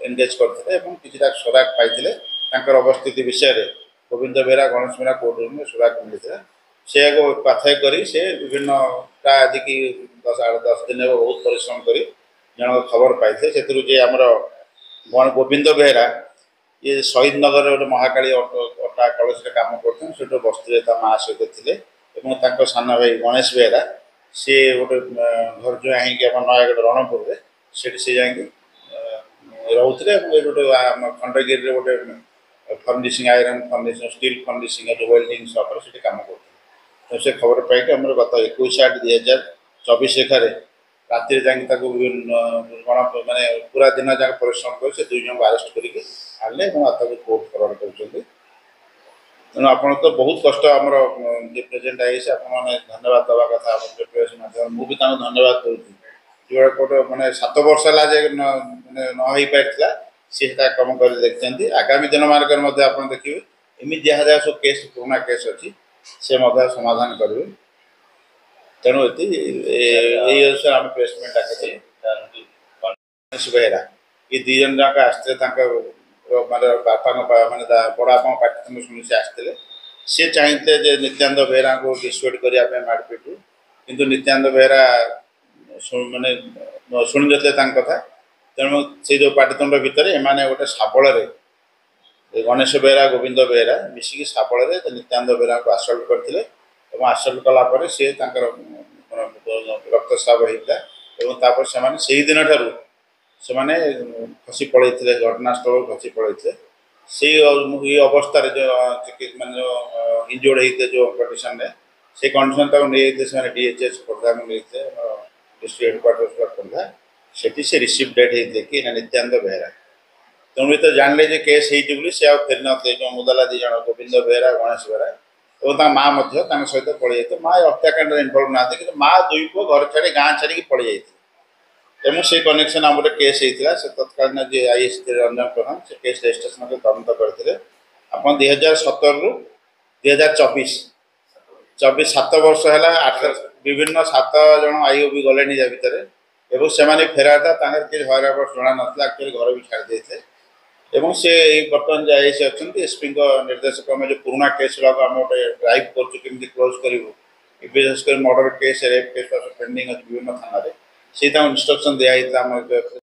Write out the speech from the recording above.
engage करते किसी सुराग पाई अवस्थिति विषय गोविंद बेहरा गणेश बेहरा कोर्ट रूम में सुराग मिलता से पाथाई कर विभिन्न प्राय आज की 10 दिन बहुत परिश्रम कर जन खबर पाई से आमर गोविंद बेहरा ये शहीद नगर गोटे महाकाली अटा कलश कम कर बस्ती माँ सहित थे सान भाई गणेश बेहरा सी गोटे घर जो नयगढ़ रणपुर से रोते गोटे खंडगिरी गोटे furnishing iron furnishing steel furnishing welding सप से कम कर तो से खबर पाई गत 21/8/2024 लेखार राति गण मानने पूरा दिन जाक परिश्रम कर से 2 जन को आरेस्ट करके आने कोर्ट फरवर्ड कर तेणु आप तो बहुत कष्ट आम प्रेजेंट आई से धन्यवाद दवा कथा प्रेस माध्यम मुझे धन्यवाद दूसरी जो गोटे मैंने 7 वर्ष है नई पारा सी कम कर देखते आगामी दिन मानक आप देखिए एमती जहाँ जहाँ सब केस पुराना केस अच्छी से समाधान करेंगे तेणु ये आम प्रेसमेंट डाकते गणेश बेहरा ये 2 जन जाक आसते माने बापा माने बड़ा पाठ्यक्रम शुणी से आसते सी चाहते नित्यानंद बेहरा को डिस्यूड करने मारपीट किंतु नित्यानंद बेहरा माने शुणी देते कथा तेणु से जो पाटितुंड भितर एमाने गोटे शाबल गणेश बेहरा गोविंद बेहरा मिसिकी शाबल नित्यानंद बेहरा को आसल्ट करते आसल्ट कलापर सी रक्तस्राव होता से दिन ठार से खसी पड़े घटनास्थल खसी पड़े से ये अवस्था जो जो इंजोर्ड होते जो कंडीशन से कंडीशन नहीं डीएचएस खोर्धा में नहीं डिस्ट्रिक्ट हेडक्वार्टर खोर्धा से रिसीव डेट होते कि नित्यानंद बेहरा तेणु तो जानले जे केस होती से फेरी न जो मुदला 2 जन गोविंद बेहरा गणेश बेहरा और माँ सहित पलि जाते माँ हत्याकांड इनवल्व ना कि माँ 2 पुओ घर छाड़ी गाँ छाड़ी पलि जाते तेणु से कनेक्शन आम गोटे केस होता से तत्कालीन जी आईएस रंजन प्रधान से केस रजिस्ट्रेशन तदंत करते आप 2017 रु 2024 7 वर्ष है 8 विभिन्न 7 जन आईओबी गले या भितर एवं से फेराता किसी हरा जना ना एक्चुअली घर भी छाड़ी देते एवं से बर्तमान जो आईएस अच्छा एसपी निर्देश क्रम जो पुराना केस गुड़ा आम गोटे ड्राइव कर क्लोज करूँ विशेषकर murder case rape case pending अच्छे विभिन्न थाना से इंस्ट्रक्शन दिखाई